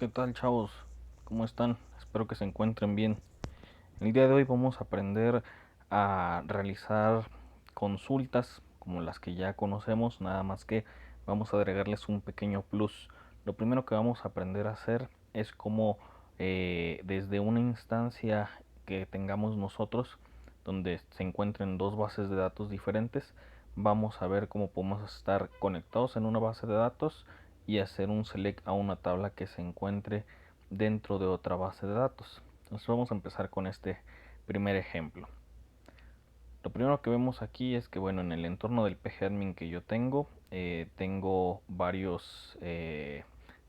¿Qué tal, chavos? ¿Cómo están? Espero que se encuentren bien. El día de hoy vamos a aprender a realizar consultas como las que ya conocemos, nada más que vamos a agregarles un pequeño plus. Lo primero que vamos a aprender a hacer es cómo desde una instancia que tengamos nosotros, donde se encuentren dos bases de datos diferentes, vamos a ver cómo podemos estar conectados en una base de datos y hacer un select a una tabla que se encuentre dentro de otra base de datos. Entonces vamos a empezar con este primer ejemplo. Lo primero que vemos aquí es que, bueno, en el entorno del pgadmin que yo tengo, tengo varios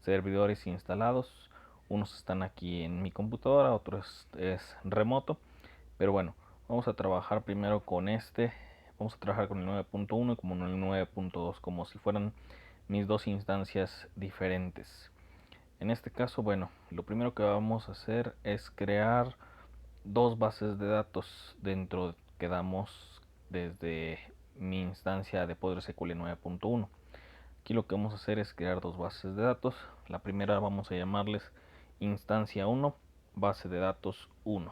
servidores instalados. Unos están aquí en mi computadora, otros es remoto. Pero bueno, vamos a trabajar primero con este. Vamos a trabajar con el 9.1 y como el 9.2, como si fueran mis dos instancias diferentes. En este caso, bueno, lo primero que vamos a hacer es crear dos bases de datos dentro que damos desde mi instancia de PostgreSQL 9.1. Aquí lo que vamos a hacer es crear dos bases de datos. La primera vamos a llamarles instancia 1, base de datos 1.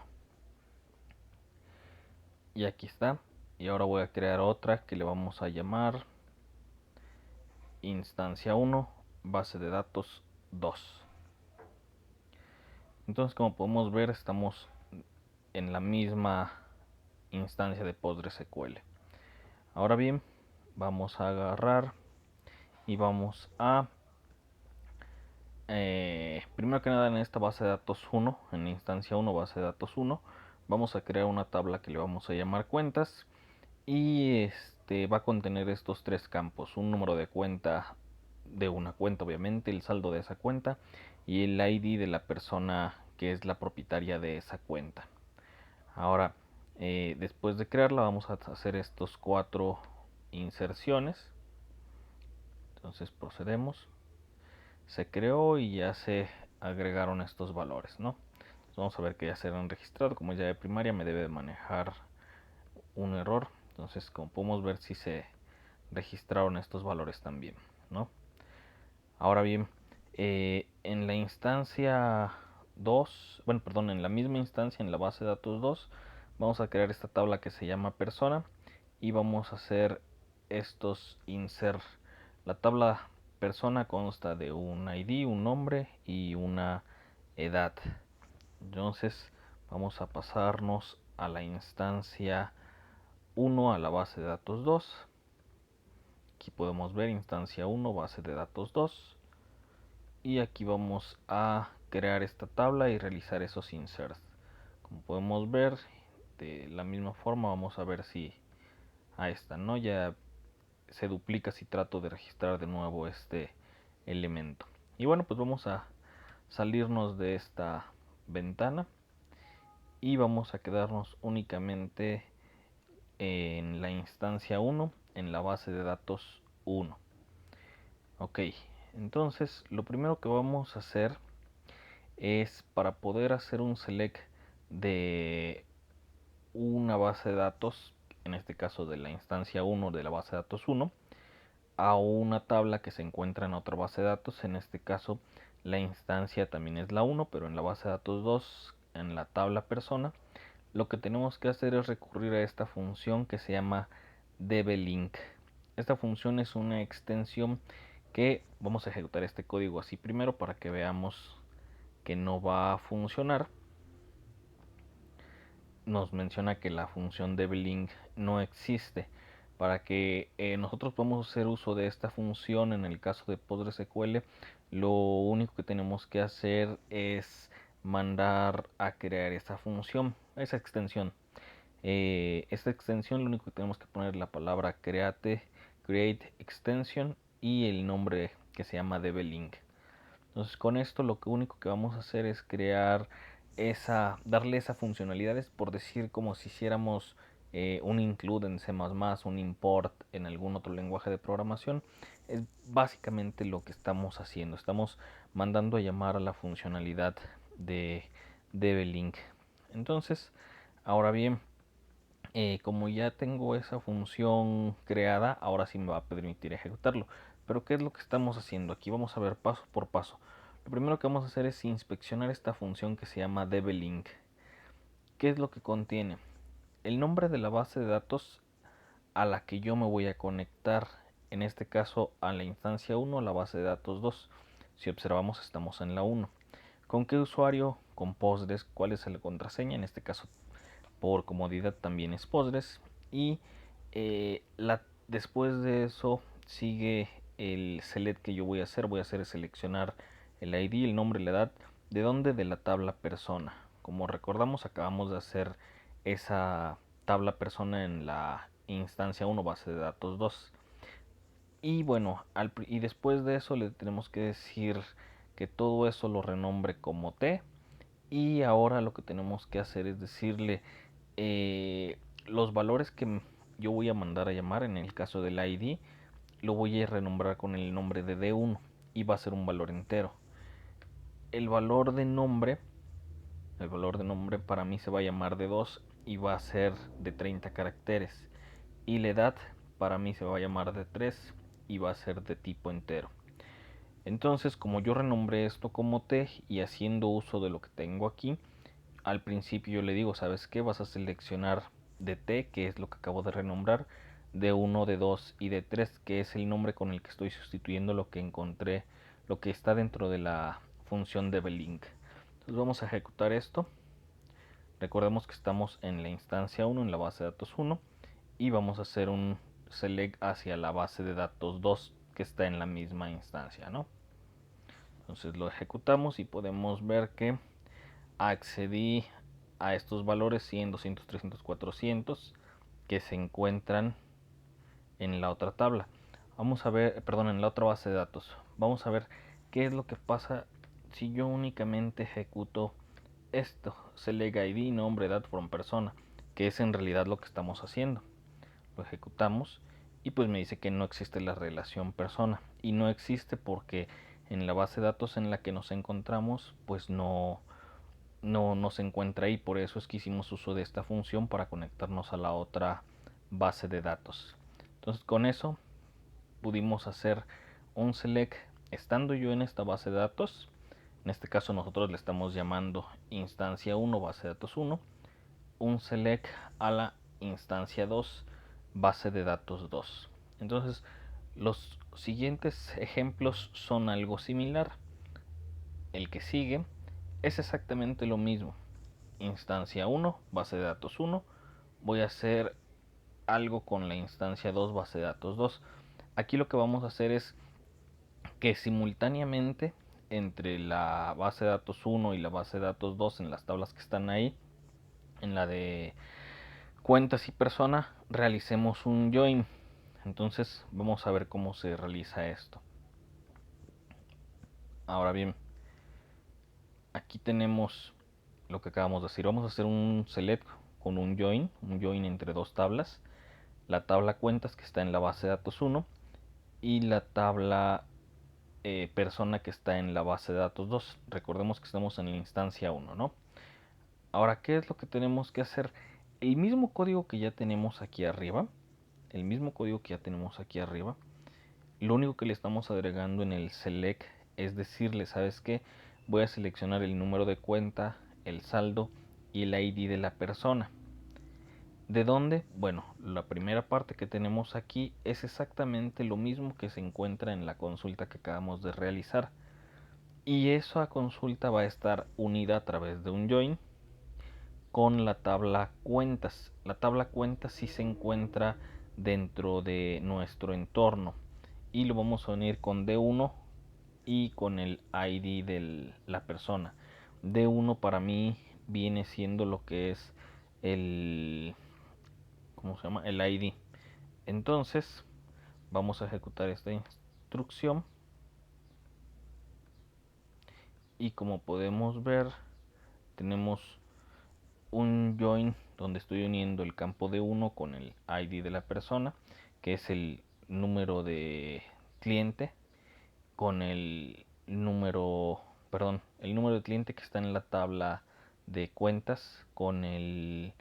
Y aquí está. Y ahora voy a crear otra que le vamos a llamar instancia 1, base de datos 2. Entonces, como podemos ver, estamos en la misma instancia de PostgreSQL. Ahora bien, vamos a agarrar y vamos a primero que nada, en esta base de datos 1, en instancia 1, base de datos 1, vamos a crear una tabla que le vamos a llamar cuentas y va a contener estos tres campos: un número de cuenta de una cuenta, obviamente, el saldo de esa cuenta y el ID de la persona que es la propietaria de esa cuenta. Ahora, después de crearla, vamos a hacer estos cuatro inserciones. Entonces procedemos. Se creó y ya se agregaron estos valores, ¿no? Entonces vamos a ver que ya se han registrado. Como ya de primaria, me debe de manejar un error. Entonces, como podemos ver, si se registraron estos valores también, ¿no? Ahora bien, en la instancia 2, bueno, perdón, en la misma instancia, en la base de datos 2, vamos a crear esta tabla que se llama persona y vamos a hacer estos insert. La tabla persona consta de un ID, un nombre y una edad. Entonces vamos a pasarnos a la instancia 1, a la base de datos 2. Aquí podemos ver instancia 1, base de datos 2. Y aquí vamos a crear esta tabla y realizar esos inserts. Como podemos ver, de la misma forma vamos a ver si ahí está, ¿no? Ya se duplica si trato de registrar de nuevo este elemento. Y bueno, pues vamos a salirnos de esta ventana y vamos a quedarnos únicamente en la instancia 1, en la base de datos 1. Ok, entonces lo primero que vamos a hacer es, para poder hacer un select de una base de datos, en este caso de la instancia 1 de la base de datos 1, a una tabla que se encuentra en otra base de datos. En este caso la instancia también es la 1, pero en la base de datos 2, en la tabla persona, lo que tenemos que hacer es recurrir a esta función que se llama dblink. Esta función es una extensión que vamos a ejecutar este código así primero para que veamos que no va a funcionar. Nos menciona que la función dblink no existe. Para que nosotros podamos hacer uso de esta función en el caso de PostgreSQL, lo único que tenemos que hacer es mandar a crear esa función, esa extensión. Esta extensión, lo único que tenemos que poner es la palabra create extension y el nombre que se llama dblink. Entonces, con esto lo único que vamos a hacer es crear darle esa funcionalidad, es por decir, como si hiciéramos un include en C++, un import en algún otro lenguaje de programación. Es básicamente lo que estamos haciendo. Estamos mandando a llamar a la funcionalidad de dblink. Entonces, ahora bien, como ya tengo esa función creada, ahora sí me va a permitir ejecutarlo. Pero ¿qué es lo que estamos haciendo? Aquí vamos a ver paso por paso. Lo primero que vamos a hacer es inspeccionar esta función que se llama dblink. ¿Qué es lo que contiene? El nombre de la base de datos a la que yo me voy a conectar, en este caso a la instancia 1, a la base de datos 2. Si observamos, estamos en la 1. ¿Con qué usuario? Con Postgres. ¿Cuál es la contraseña? En este caso, por comodidad, también es Postgres. Y después de eso sigue el select que yo voy a hacer. Voy a hacer seleccionar el ID, el nombre, la edad. ¿De dónde? De la tabla persona. Como recordamos, acabamos de hacer esa tabla persona en la instancia 1, base de datos 2. Y bueno, y después de eso le tenemos que decir que todo eso lo renombre como T. Y ahora lo que tenemos que hacer es decirle los valores que yo voy a mandar a llamar. En el caso del ID, lo voy a renombrar con el nombre de D1 y va a ser un valor entero. El valor de nombre para mí se va a llamar D2 y va a ser de 30 caracteres. Y la edad para mí se va a llamar D3 y va a ser de tipo entero. Entonces, como yo renombré esto como T y haciendo uso de lo que tengo aquí, al principio yo le digo, ¿sabes qué? Vas a seleccionar de T, que es lo que acabo de renombrar, de 1, de 2 y de 3, que es el nombre con el que estoy sustituyendo lo que encontré, lo que está dentro de la función de dblink. Entonces vamos a ejecutar esto. Recordemos que estamos en la instancia 1, en la base de datos 1, y vamos a hacer un select hacia la base de datos 2, que está en la misma instancia, ¿no? Entonces lo ejecutamos y podemos ver que accedí a estos valores 100, 200, 300, 400 que se encuentran en la otra tabla. Vamos a ver, perdón, en la otra base de datos. Vamos a ver qué es lo que pasa si yo únicamente ejecuto esto, select ID, nombre, edad, from persona, que es en realidad lo que estamos haciendo. Lo ejecutamos y pues me dice que no existe la relación persona, y no existe porque en la base de datos en la que nos encontramos pues no se encuentra ahí. Por eso es que hicimos uso de esta función para conectarnos a la otra base de datos. Entonces con eso pudimos hacer un select estando yo en esta base de datos. En este caso nosotros le estamos llamando instancia 1, base de datos 1. Un select a la instancia 2, base de datos 2. Entonces los siguientes ejemplos son algo similar. El que sigue es exactamente lo mismo. Instancia 1, base de datos 1. Voy a hacer algo con la instancia 2, base de datos 2. Aquí lo que vamos a hacer es que simultáneamente entre la base de datos 1 y la base de datos 2, en las tablas que están ahí, en la de cuentas y persona, realicemos un join. Entonces vamos a ver cómo se realiza esto. Ahora bien, aquí tenemos lo que acabamos de decir. Vamos a hacer un select con un join entre dos tablas. La tabla cuentas que está en la base de datos 1 y la tabla persona que está en la base de datos 2. Recordemos que estamos en la instancia 1, ¿no? Ahora, ¿qué es lo que tenemos que hacer? El mismo código que ya tenemos aquí arriba, lo único que le estamos agregando en el select es decirle, ¿sabes qué? Voy a seleccionar el número de cuenta, el saldo y el ID de la persona. ¿De dónde? Bueno, la primera parte que tenemos aquí es exactamente lo mismo que se encuentra en la consulta que acabamos de realizar. Y esa consulta va a estar unida a través de un join con la tabla cuentas. La tabla cuentas sí se encuentra dentro de nuestro entorno y lo vamos a unir con D1 y con el ID de la persona. D1 para mí viene siendo lo que es el el ID. Entonces vamos a ejecutar esta instrucción y como podemos ver tenemos un join donde estoy uniendo el campo de 1 con el ID de la persona, que es el número de cliente, con el número de cliente que está en la tabla de cuentas con el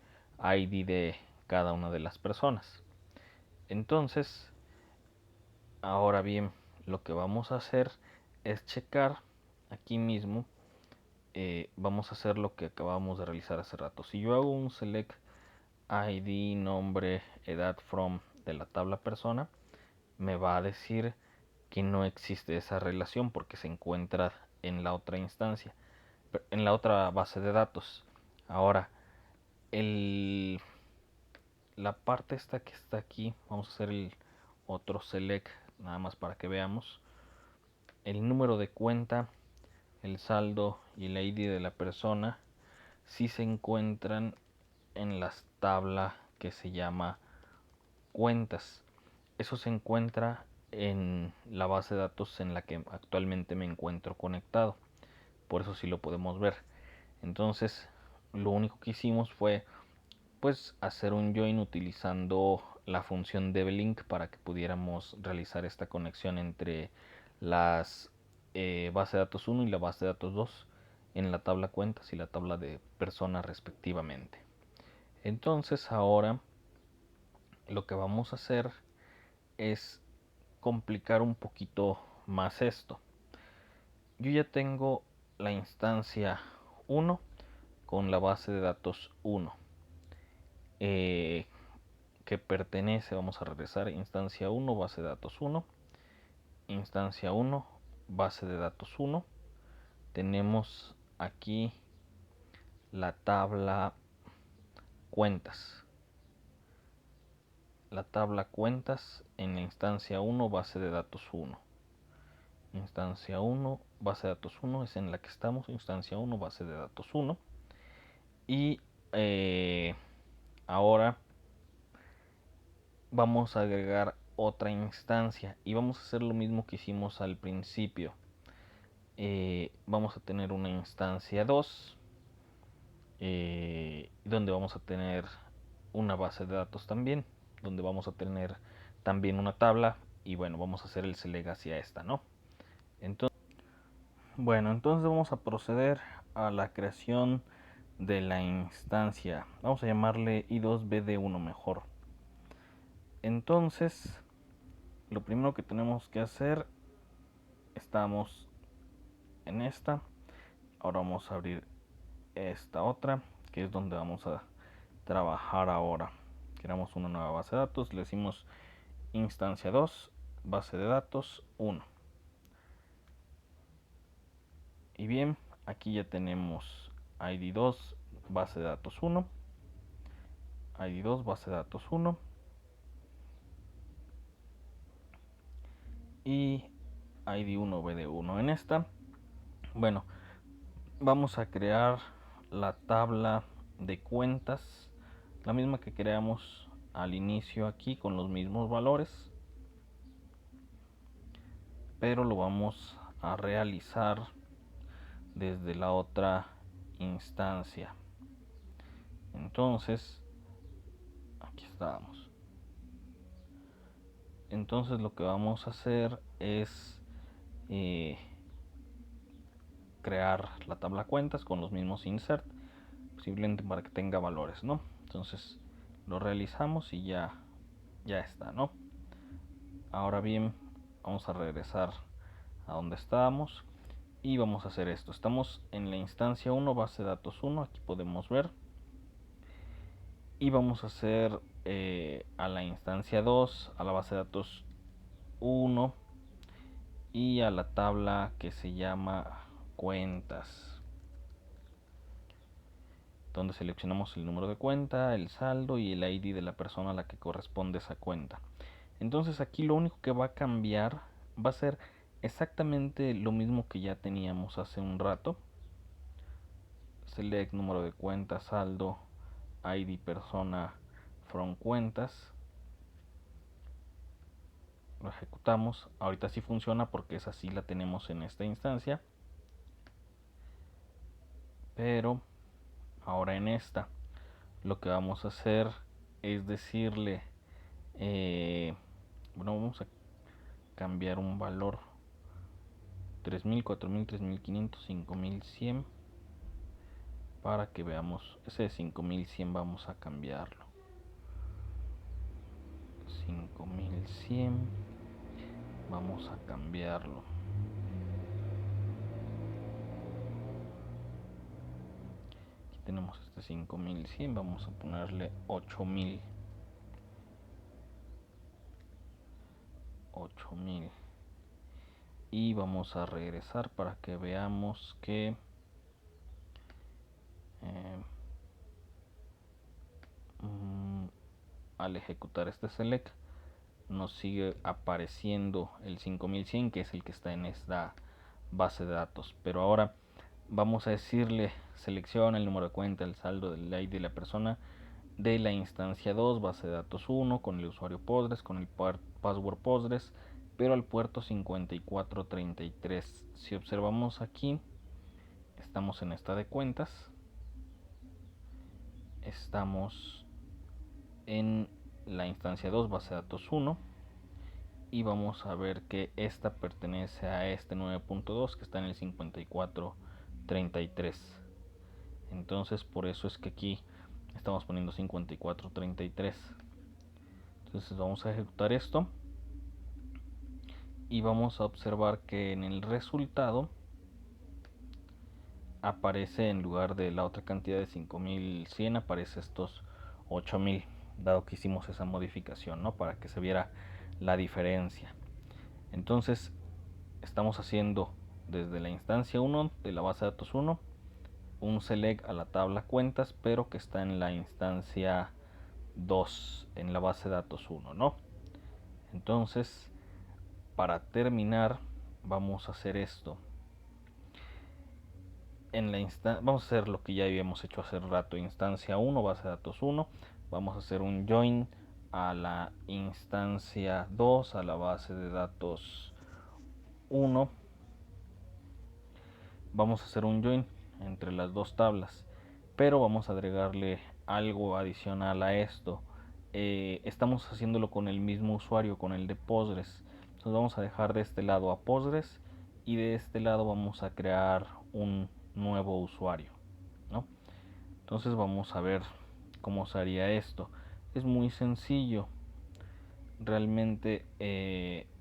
ID de cada una de las personas. Entonces, ahora bien, lo que vamos a hacer es checar aquí mismo vamos a hacer lo que acabamos de realizar hace rato. Si yo hago un select ID, nombre, edad from de la tabla persona, me va a decir que no existe esa relación porque se encuentra en la otra instancia, en la otra base de datos. Ahora, la parte esta que está aquí, vamos a hacer el otro select nada más para que veamos. El número de cuenta, el saldo y el ID de la persona sí se encuentran en la tabla que se llama cuentas. Eso se encuentra en la base de datos en la que actualmente me encuentro conectado. Por eso sí lo podemos ver. Entonces, lo único que hicimos fue pues hacer un join utilizando la función devlink para que pudiéramos realizar esta conexión entre las base de datos 1 y la base de datos 2 en la tabla cuentas y la tabla de personas respectivamente. Entonces ahora lo que vamos a hacer es complicar un poquito más esto. Yo ya tengo la instancia 1 con la base de datos 1 que pertenece, vamos a regresar, instancia 1, base de datos 1, instancia 1, base de datos 1. Tenemos aquí la tabla cuentas. La tabla cuentas en la instancia 1, base de datos 1. Instancia 1, base de datos 1 es en la que estamos, instancia 1, base de datos 1. Y ahora vamos a agregar otra instancia y vamos a hacer lo mismo que hicimos al principio. Vamos a tener una instancia 2 donde vamos a tener una base de datos también, donde vamos a tener también una tabla y bueno, vamos a hacer el select hacia esta, ¿no? Entonces, bueno, entonces vamos a proceder a la creación de la instancia. Vamos a llamarle i2bd1 mejor. Entonces, lo primero que tenemos que hacer, estamos en esta. Ahora vamos a abrir esta otra, que es donde vamos a trabajar ahora. Creamos una nueva base de datos, le decimos instancia 2, base de datos 1. Y bien, aquí ya tenemos ID2, base de datos 1, ID2, base de datos 1 y ID1, BD1 en esta. Bueno, vamos a crear la tabla de cuentas, la misma que creamos al inicio aquí con los mismos valores, pero lo vamos a realizar desde la otra instancia. Entonces, aquí estamos. Entonces lo que vamos a hacer es crear la tabla cuentas con los mismos insert, simplemente para que tenga valores, ¿no? Entonces lo realizamos y ya está, ¿no? Ahora bien, vamos a regresar a donde estábamos y vamos a hacer esto. Estamos en la instancia 1, base de datos 1, aquí podemos ver. Y vamos a hacer a la instancia 2, a la base de datos 1 y a la tabla que se llama cuentas, donde seleccionamos el número de cuenta, el saldo y el ID de la persona a la que corresponde esa cuenta. Entonces aquí lo único que va a cambiar va a ser exactamente lo mismo que ya teníamos hace un rato. Select número de cuenta, saldo, ID persona from cuentas. Lo ejecutamos. Ahorita sí funciona porque esa sí la tenemos en esta instancia. Pero ahora en esta lo que vamos a hacer es decirle bueno, vamos a cambiar un valor 3000, 4000, 3500, 5100 para que veamos. Ese de 5100 vamos a cambiarlo. 5100 vamos a cambiarlo. tenemos este 5100, vamos a ponerle 8000. Y vamos a regresar para que veamos que al ejecutar este select nos sigue apareciendo el 5100, que es el que está en esta base de datos. Pero ahora vamos a decirle selecciona el número de cuenta, el saldo del ID de la persona de la instancia 2, base de datos 1, con el usuario Postgres, con el password Postgres, pero al puerto 5433. Si observamos aquí, estamos en esta de cuentas, estamos en la instancia 2, base de datos 1, y vamos a ver que esta pertenece a este 9.2 que está en el 5433. Entonces por eso es que aquí estamos poniendo 5433. Entonces vamos a ejecutar esto y vamos a observar que en el resultado aparece, en lugar de la otra cantidad de 5100, aparece estos 8000, dado que hicimos esa modificación, ¿no? Para que se viera la diferencia. Entonces estamos haciendo desde la instancia 1 de la base de datos 1 un select a la tabla cuentas, pero que está en la instancia 2 en la base de datos 1, ¿no? Entonces, para terminar, vamos a hacer esto. Vamos a hacer lo que ya habíamos hecho hace rato: instancia 1, base de datos 1. Vamos a hacer un join a la instancia 2, a la base de datos 1. Vamos a hacer un join entre las dos tablas, pero vamos a agregarle algo adicional a esto. Estamos haciéndolo con el mismo usuario, con el de Postgres. Entonces vamos a dejar de este lado a Postgres y de este lado vamos a crear un nuevo usuario, ¿no? Entonces vamos a ver cómo se haría esto. Es muy sencillo, realmente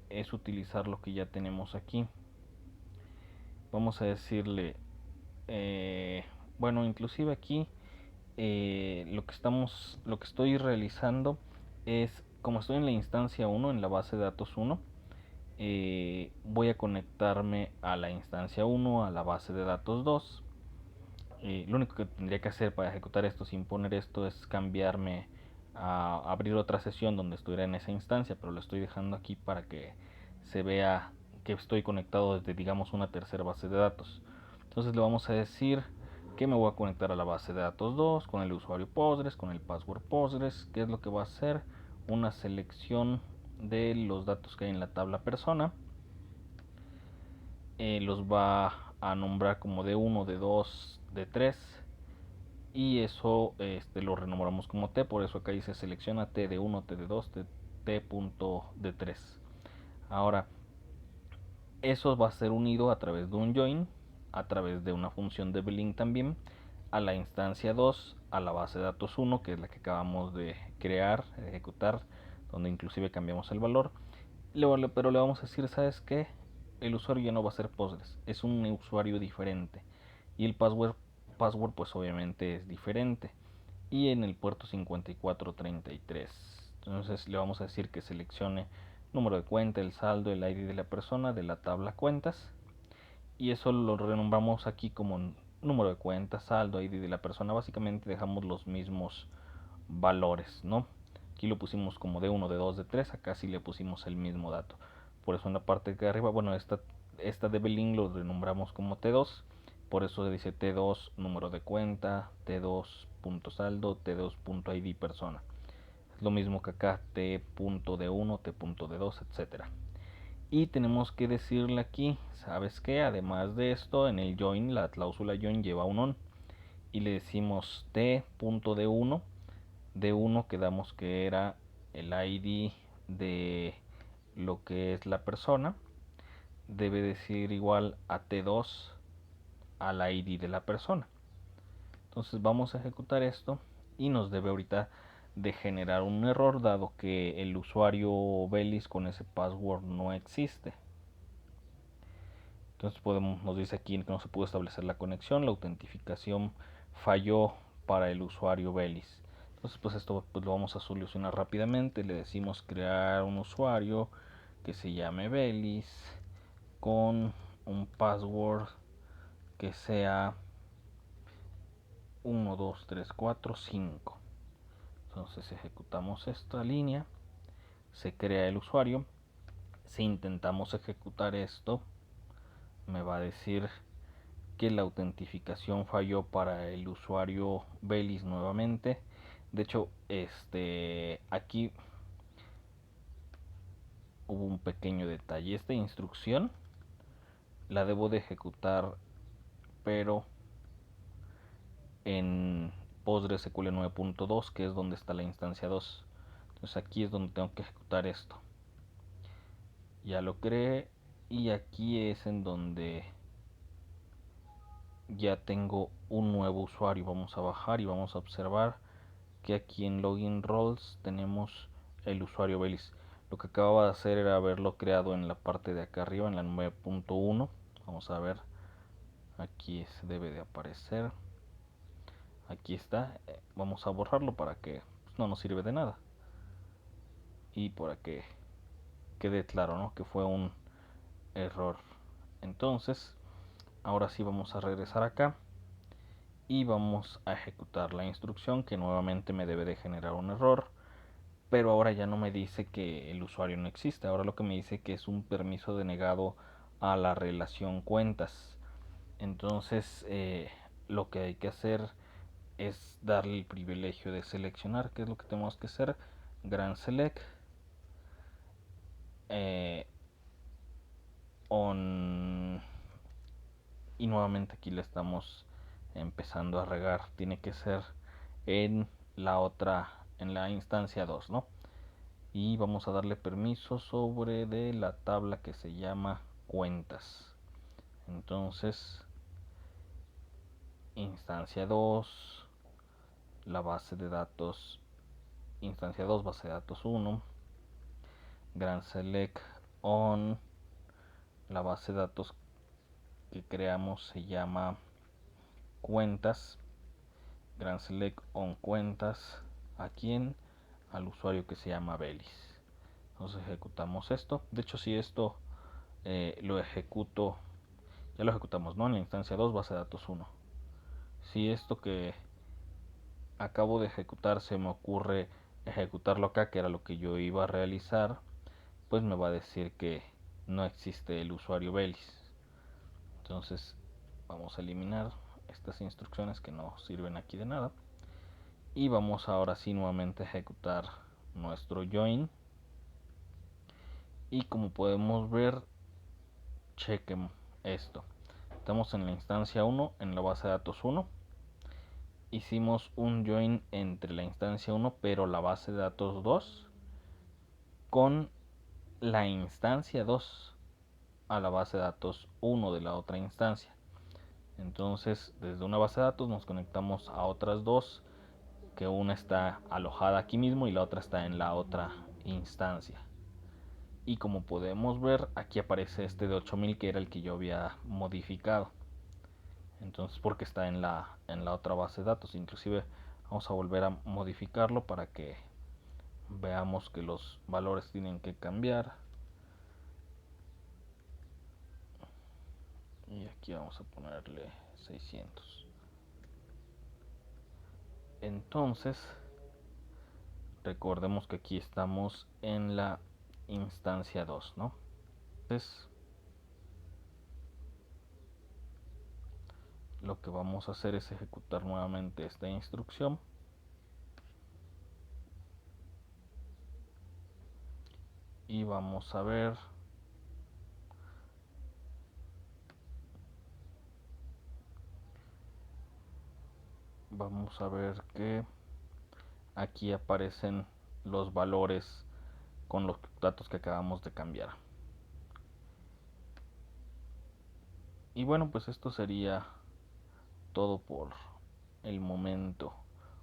es utilizar lo que ya tenemos aquí. Vamos a decirle, bueno, inclusive aquí lo que estoy realizando es, como estoy en la instancia 1, en la base de datos 1, voy a conectarme a la instancia 1, a la base de datos 2. Lo único que tendría que hacer para ejecutar esto sin poner esto es cambiarme a abrir otra sesión donde estuviera en esa instancia, pero lo estoy dejando aquí para que se vea que estoy conectado desde, digamos, una tercera base de datos. Entonces le vamos a decir que me voy a conectar a la base de datos 2 con el usuario Postgres, con el password Postgres, que es lo que va a hacer una selección de los datos que hay en la tabla persona. Los va a nombrar como D1, D2, D3, y eso lo renombramos como T, por eso acá dice selecciona T de 1, T de 2, T.D3. Ahora, eso va a ser unido a través de un join, a través de una función de belink también, a la instancia 2, a la base de datos 1, que es la que acabamos de crear, ejecutar, donde inclusive cambiamos el valor. Pero le vamos a decir, ¿sabes qué? El usuario ya no va a ser Postgres, es un usuario diferente. Y el password pues obviamente es diferente. Y en el puerto 5433. Entonces le vamos a decir que seleccione número de cuenta, el saldo, el ID de la persona de la tabla cuentas. Y eso lo renombramos aquí como número de cuenta, saldo, ID de la persona. Básicamente dejamos los mismos valores, ¿no? Aquí lo pusimos como D1, D2, D3, acá sí le pusimos el mismo dato. Por eso en la parte de arriba, bueno, esta de belink lo renombramos como T2. Por eso se dice T2 número de cuenta, T2 punto saldo, T2 punto ID persona. Es lo mismo que acá, T.D1, T.D2, etcétera. Y tenemos que decirle aquí, ¿sabes qué? Además de esto, en el join, la cláusula join lleva un on. Y le decimos T.D1. D1 quedamos que era el ID de lo que es la persona. Debe decir igual a T2 al ID de la persona. Entonces vamos a ejecutar esto y nos debe ahorita de generar un error, dado que el usuario Belis con ese password no existe. Entonces nos dice aquí que no se pudo establecer la conexión, la autentificación falló para el usuario Belis. Entonces pues esto pues lo vamos a solucionar rápidamente. Le decimos crear un usuario que se llame Belis con un password que sea 1, 2, 3, 4, 5. Entonces ejecutamos esta línea, se crea el usuario. Si intentamos ejecutar esto, me va a decir que la autentificación falló para el usuario Belis nuevamente. De hecho, aquí hubo un pequeño detalle. Esta instrucción la debo de ejecutar, pero en PostgreSQL 9.2, que es donde está la instancia 2. Entonces aquí es donde tengo que ejecutar esto. Ya lo creé y aquí es en donde ya tengo un nuevo usuario. Vamos a bajar y vamos a observar que aquí en Login Roles tenemos el usuario Belis. Lo que acababa de hacer era haberlo creado en la parte de acá arriba, en la 9.1. Vamos a ver, aquí debe de aparecer. Aquí está. Vamos a borrarlo para que pues, no nos sirve de nada. Y para que quede claro, ¿no?, que fue un error. Entonces, ahora sí vamos a regresar acá y vamos a ejecutar la instrucción, que nuevamente me debe de generar un error, pero ahora ya no me dice que el usuario no existe. Ahora lo que me dice que es un permiso denegado a la relación cuentas. Entonces lo que hay que hacer es darle el privilegio de seleccionar. ¿Qué es lo que tenemos que hacer? Gran select on, y nuevamente aquí le estamos empezando a regar. Tiene que ser en la otra, en la instancia 2, ¿no? Y vamos a darle permiso sobre de la tabla que se llama cuentas. Entonces, instancia 2, la base de datos, instancia 2, base de datos 1, gran select on, la base de datos que creamos se llama cuentas, gran select on cuentas, ¿a quién? Al usuario que se llama Belis. Entonces ejecutamos esto. De hecho, si esto lo ejecuto, ya lo ejecutamos, ¿no?, en la instancia 2, base de datos 1. Si esto que acabo de ejecutar se me ocurre ejecutarlo acá, que era lo que yo iba a realizar, pues me va a decir que no existe el usuario Belis. Entonces vamos a eliminar estas instrucciones que no sirven aquí de nada y vamos ahora sí nuevamente a ejecutar nuestro join. Y como podemos ver, chequen esto. Estamos en la instancia 1, en la base de datos 1. Hicimos un join entre la instancia 1, pero la base de datos 2, con la instancia 2 a la base de datos 1 de la otra instancia. Entonces, desde una base de datos nos conectamos a otras dos, que una está alojada aquí mismo y la otra está en la otra instancia. Y como podemos ver, aquí aparece este de 8000, que era el que yo había modificado. Entonces, porque está en la otra base de datos. Inclusive vamos a volver a modificarlo para que veamos que los valores tienen que cambiar. Y aquí vamos a ponerle 600. Entonces, recordemos que aquí estamos en la instancia 2, ¿no? Entonces, lo que vamos a hacer es ejecutar nuevamente esta instrucción. Y vamos a ver que aquí aparecen los valores con los datos que acabamos de cambiar. Y bueno, pues esto sería todo por el momento.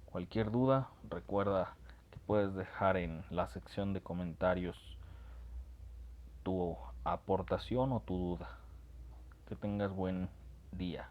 Cualquier duda, recuerda que puedes dejar en la sección de comentarios tu aportación o tu duda. Que tengas buen día.